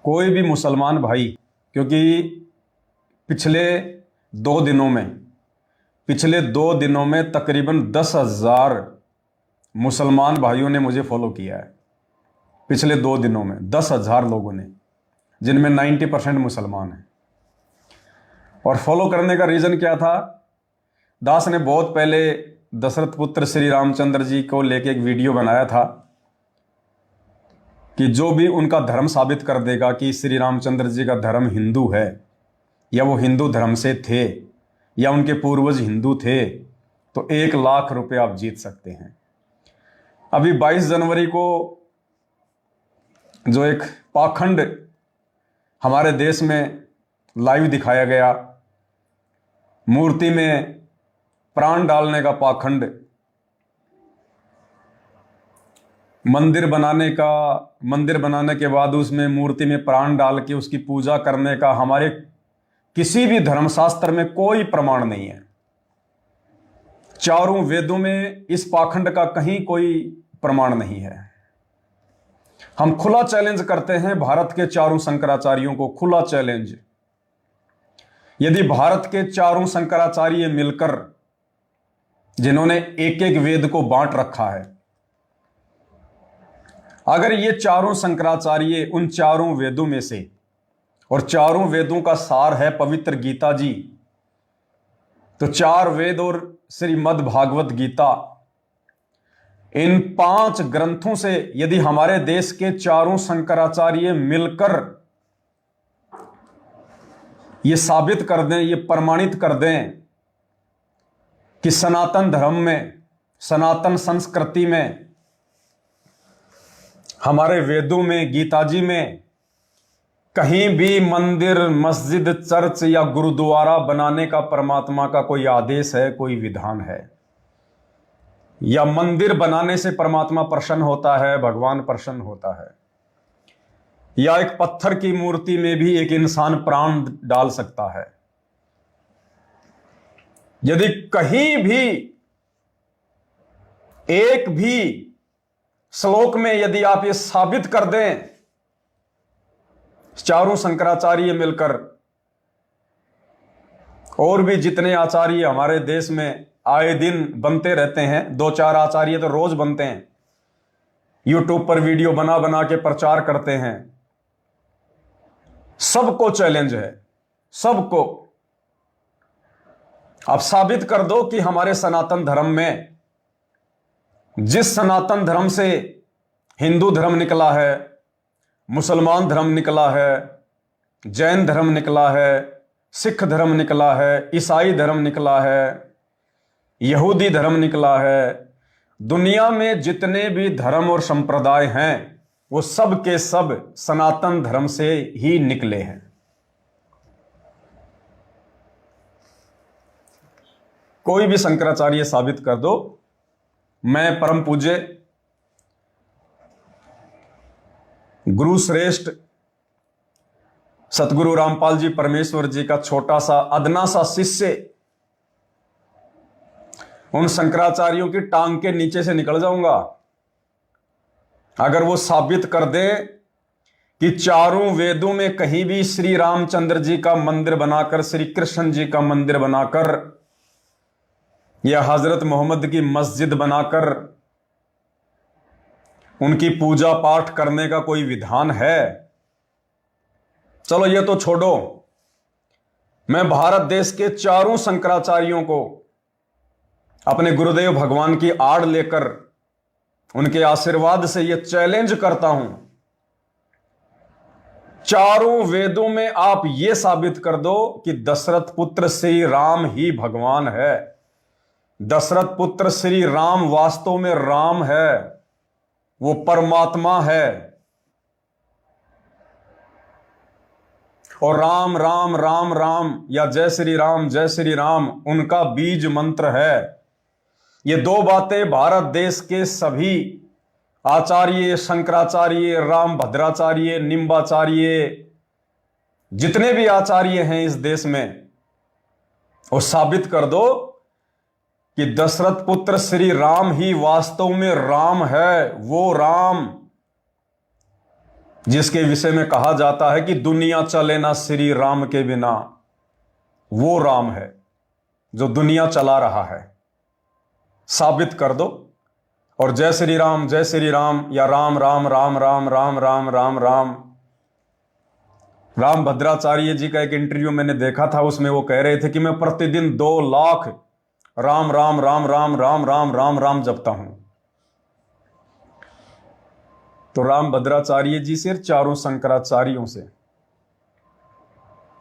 कोई भी मुसलमान भाई, क्योंकि पिछले 2 दिनों में तकरीबन 10,000 मुसलमान भाइयों ने मुझे फॉलो किया है। पिछले 2 दिनों में 10,000 लोगों ने, जिनमें 90% मुसलमान हैं। और फॉलो करने का रीज़न क्या था? दास ने बहुत पहले दशरथ पुत्र श्री रामचंद्र जी को लेके एक वीडियो बनाया था कि जो भी उनका धर्म साबित कर देगा कि श्री रामचंद्र जी का धर्म हिंदू है, या वो हिंदू धर्म से थे, या उनके पूर्वज हिंदू थे, तो 1,00,000 रुपये आप जीत सकते हैं। अभी 22 जनवरी को जो एक पाखंड हमारे देश में लाइव दिखाया गया, मूर्ति में प्राण डालने का पाखंड, मंदिर बनाने के बाद उसमें मूर्ति में प्राण डाल के उसकी पूजा करने का हमारे किसी भी धर्मशास्त्र में कोई प्रमाण नहीं है। चारों वेदों में इस पाखंड का कहीं कोई प्रमाण नहीं है। हम खुला चैलेंज करते हैं भारत के चारों शंकराचार्यों को, खुला चैलेंज। यदि भारत के चारों शंकराचार्य मिलकर, जिन्होंने एक एक वेद को बांट रखा है, अगर ये चारों शंकराचार्य उन चारों वेदों में से, और चारों वेदों का सार है पवित्र गीता जी, तो 4 वेद और श्रीमद् भागवत गीता, इन 5 ग्रंथों से यदि हमारे देश के चारों शंकराचार्य मिलकर ये साबित कर दें, ये प्रमाणित कर दें कि सनातन धर्म में, सनातन संस्कृति में, हमारे वेदों में, गीता जी में कहीं भी मंदिर, मस्जिद, चर्च या गुरुद्वारा बनाने का परमात्मा का कोई आदेश है, कोई विधान है, या मंदिर बनाने से परमात्मा प्रसन्न होता है, भगवान प्रसन्न होता है, या एक पत्थर की मूर्ति में भी एक इंसान प्राण डाल सकता है, यदि कहीं भी एक भी श्लोक में यदि आप ये साबित कर दें, चारों शंकराचार्य मिलकर, और भी जितने आचार्य हमारे देश में आए दिन बनते रहते हैं, 2-4 आचार्य तो रोज बनते हैं, यूट्यूब पर वीडियो बना बना के प्रचार करते हैं, सबको चैलेंज है, सबको। आप साबित कर दो कि हमारे सनातन धर्म में, जिस सनातन धर्म से हिंदू धर्म निकला है, मुसलमान धर्म निकला है, जैन धर्म निकला है, सिख धर्म निकला है, ईसाई धर्म निकला है, यहूदी धर्म निकला है, दुनिया में जितने भी धर्म और संप्रदाय हैं वो सब के सब सनातन धर्म से ही निकले हैं। कोई भी शंकराचार्य साबित कर दो। मैं परम पूज्य गुरु श्रेष्ठ सतगुरु रामपाल जी परमेश्वर जी का छोटा सा अदना सा शिष्य उन शंकराचार्यों की टांग के नीचे से निकल जाऊंगा अगर वो साबित कर दे कि चारों वेदों में कहीं भी श्री रामचंद्र जी का मंदिर बनाकर, श्री कृष्ण जी का मंदिर बनाकर, या हजरत मोहम्मद की मस्जिद बनाकर उनकी पूजा पाठ करने का कोई विधान है। चलो ये तो छोड़ो, मैं भारत देश के चारों शंकराचार्यों को अपने गुरुदेव भगवान की आड़ लेकर उनके आशीर्वाद से यह चैलेंज करता हूं, चारों वेदों में आप यह साबित कर दो कि दशरथ पुत्र श्री राम ही भगवान है। दशरथ पुत्र श्री राम वास्तव में राम है, वो परमात्मा है। और राम राम राम राम या जय श्री राम उनका बीज मंत्र है। ये 2 बातें भारत देश के सभी आचार्य, शंकराचार्य, राम भद्राचार्य, निम्बाचार्य, जितने भी आचार्य हैं इस देश में, वो साबित कर दो कि दशरथ पुत्र श्री राम ही वास्तव में राम है। वो राम जिसके विषय में कहा जाता है कि दुनिया चले ना श्री राम के बिना, वो राम है जो दुनिया चला रहा है। साबित कर दो। और जय श्री राम या राम राम राम राम राम राम राम राम। राम भद्राचार्य जी का एक इंटरव्यू मैंने देखा था, उसमें वो कह रहे थे कि मैं प्रतिदिन 2 लाख राम राम राम राम राम राम राम राम जपता हूं। तो राम भद्राचार्य जी से, चारों शंकराचार्यों से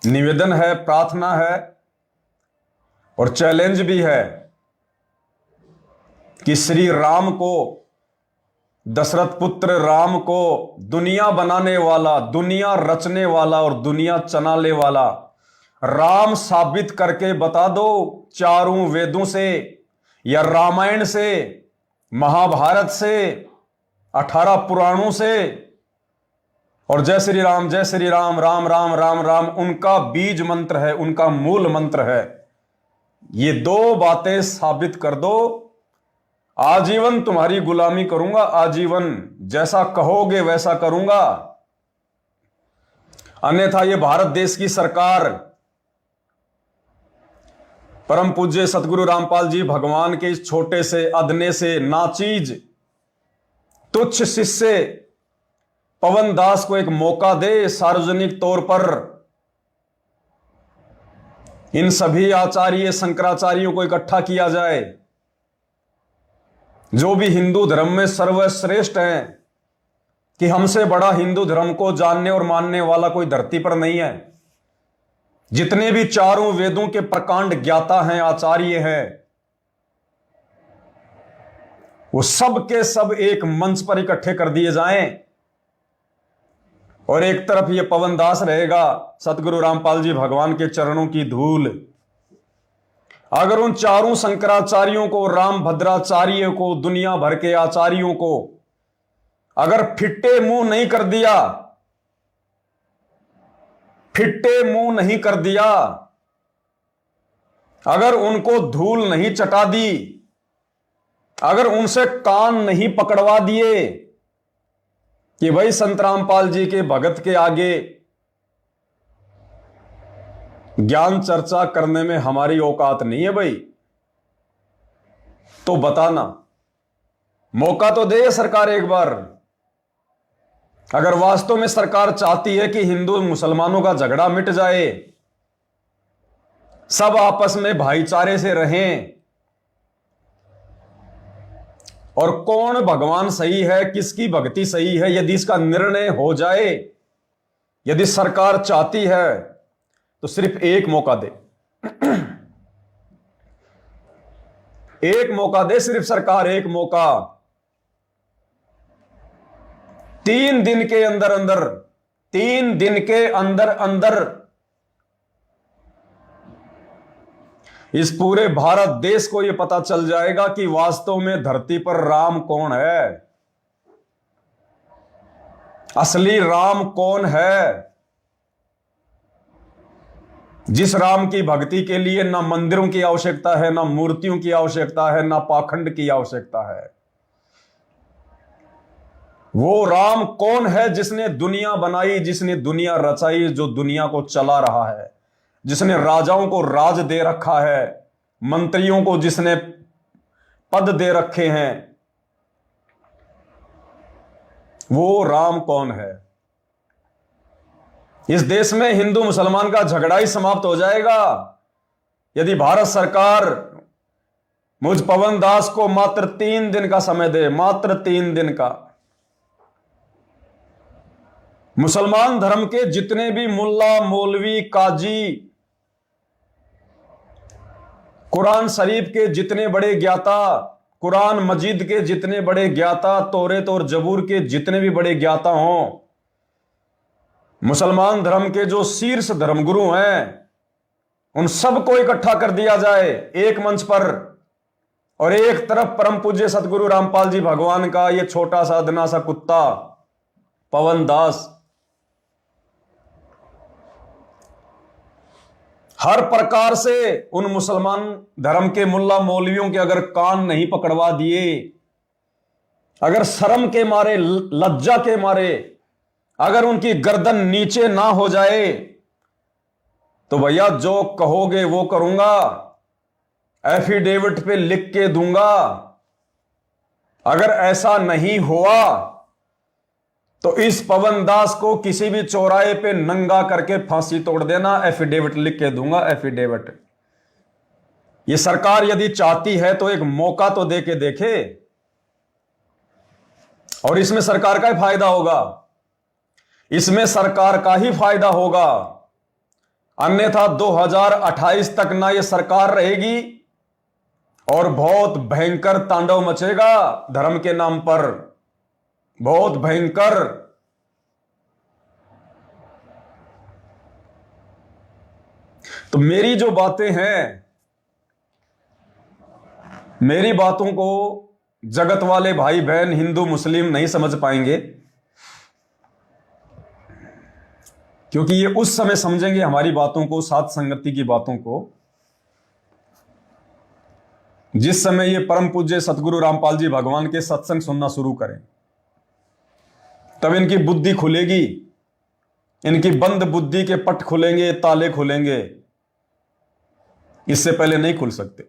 निवेदन है, प्रार्थना है और चैलेंज भी है कि श्री राम को, दशरथ पुत्र राम को दुनिया बनाने वाला, दुनिया रचने वाला और दुनिया चलाने वाला राम साबित करके बता दो, चारों वेदों से या रामायण से, महाभारत से, 18 पुराणों से। और जय श्री राम राम राम राम राम उनका बीज मंत्र है, उनका मूल मंत्र है। ये 2 बातें साबित कर दो, आजीवन तुम्हारी गुलामी करूंगा, आजीवन जैसा कहोगे वैसा करूंगा। अन्यथा ये भारत देश की सरकार परम पूज्य सतगुरु रामपाल जी भगवान के इस छोटे से, अदने से, नाचीज, तुच्छ शिष्य पवन दास को एक मौका दे, सार्वजनिक तौर पर इन सभी आचार्य शंकराचार्यों को इकट्ठा किया जाए, जो भी हिंदू धर्म में सर्वश्रेष्ठ हैं, कि हमसे बड़ा हिंदू धर्म को जानने और मानने वाला कोई धरती पर नहीं है। जितने भी चारों वेदों के प्रकांड ज्ञाता हैं, आचार्य हैं, वो सब के सब एक मंच पर इकट्ठे कर दिए जाएं। और एक तरफ ये पवन दास रहेगा, सतगुरु रामपाल जी भगवान के चरणों की धूल। अगर उन चारों शंकराचार्यों को, राम भद्राचार्य को, दुनिया भर के आचार्यों को अगर फिट्टे मुंह नहीं कर दिया, फिट्टे मुंह नहीं कर दिया, अगर उनको धूल नहीं चटा दी, अगर उनसे कान नहीं पकड़वा दिए कि भाई संत रामपाल जी के भगत के आगे ज्ञान चर्चा करने में हमारी औकात नहीं है भाई, तो बताना, मौका तो दे सरकार एक बार। अगर वास्तव में सरकार चाहती है कि हिंदू मुसलमानों का झगड़ा मिट जाए, सब आपस में भाईचारे से रहें, और कौन भगवान सही है, किसकी भक्ति सही है, यदि इसका निर्णय हो जाए, यदि सरकार चाहती है, तो सिर्फ एक मौका दे, एक मौका दे सिर्फ सरकार, एक मौका। 3 दिन के अंदर अंदर, 3 दिन के अंदर अंदर इस पूरे भारत देश को यह पता चल जाएगा कि वास्तव में धरती पर राम कौन है, असली राम कौन है, जिस राम की भक्ति के लिए ना मंदिरों की आवश्यकता है, ना मूर्तियों की आवश्यकता है, ना पाखंड की आवश्यकता है। वो राम कौन है जिसने दुनिया बनाई, जिसने दुनिया रचाई, जो दुनिया को चला रहा है, जिसने राजाओं को राज दे रखा है, मंत्रियों को जिसने पद दे रखे हैं, वो राम कौन है। इस देश में हिंदू मुसलमान का झगड़ा ही समाप्त हो जाएगा यदि भारत सरकार मुझ पवन दास को मात्र 3 दिन का समय दे, मात्र 3 दिन का। मुसलमान धर्म के जितने भी मुल्ला, मौलवी, काजी, कुरान शरीफ के जितने बड़े ज्ञाता, कुरान मजीद के जितने बड़े ज्ञाता, तौरेत और जबूर के जितने भी बड़े ज्ञाता हों, मुसलमान धर्म के जो शीर्ष धर्मगुरु हैं, उन सबको इकट्ठा कर दिया जाए एक मंच पर। और एक तरफ परम पूज्य सतगुरु रामपाल जी भगवान का ये छोटा सा अदना सा कुत्ता पवन दास हर प्रकार से उन मुसलमान धर्म के मुल्ला मौलवियों के अगर कान नहीं पकड़वा दिए, अगर शर्म के मारे, लज्जा के मारे अगर उनकी गर्दन नीचे ना हो जाए तो भैया जो कहोगे वो करूंगा, एफिडेविट पे लिख के दूंगा। अगर ऐसा नहीं हुआ तो इस पवन दास को किसी भी चौराहे पे नंगा करके फांसी तोड़ देना, एफिडेविट लिख के दूंगा, एफिडेविट। ये सरकार यदि चाहती है तो एक मौका तो दे के देखे, और इसमें सरकार का ही फायदा होगा, इसमें सरकार का ही फायदा होगा। अन्यथा 2028 तक ना ये सरकार रहेगी और बहुत भयंकर तांडव मचेगा धर्म के नाम पर, बहुत भयंकर। तो मेरी जो बातें हैं, मेरी बातों को जगत वाले भाई बहन हिंदू मुस्लिम नहीं समझ पाएंगे, क्योंकि ये उस समय समझेंगे हमारी बातों को, सात संगति की बातों को, जिस समय ये परम पूज्य सतगुरु रामपाल जी भगवान के सत्संग सुनना शुरू करें। तब इनकी बुद्धि खुलेगी, इनकी बंद बुद्धि के पट खुलेंगे, ताले खुलेंगे, इससे पहले नहीं खुल सकते।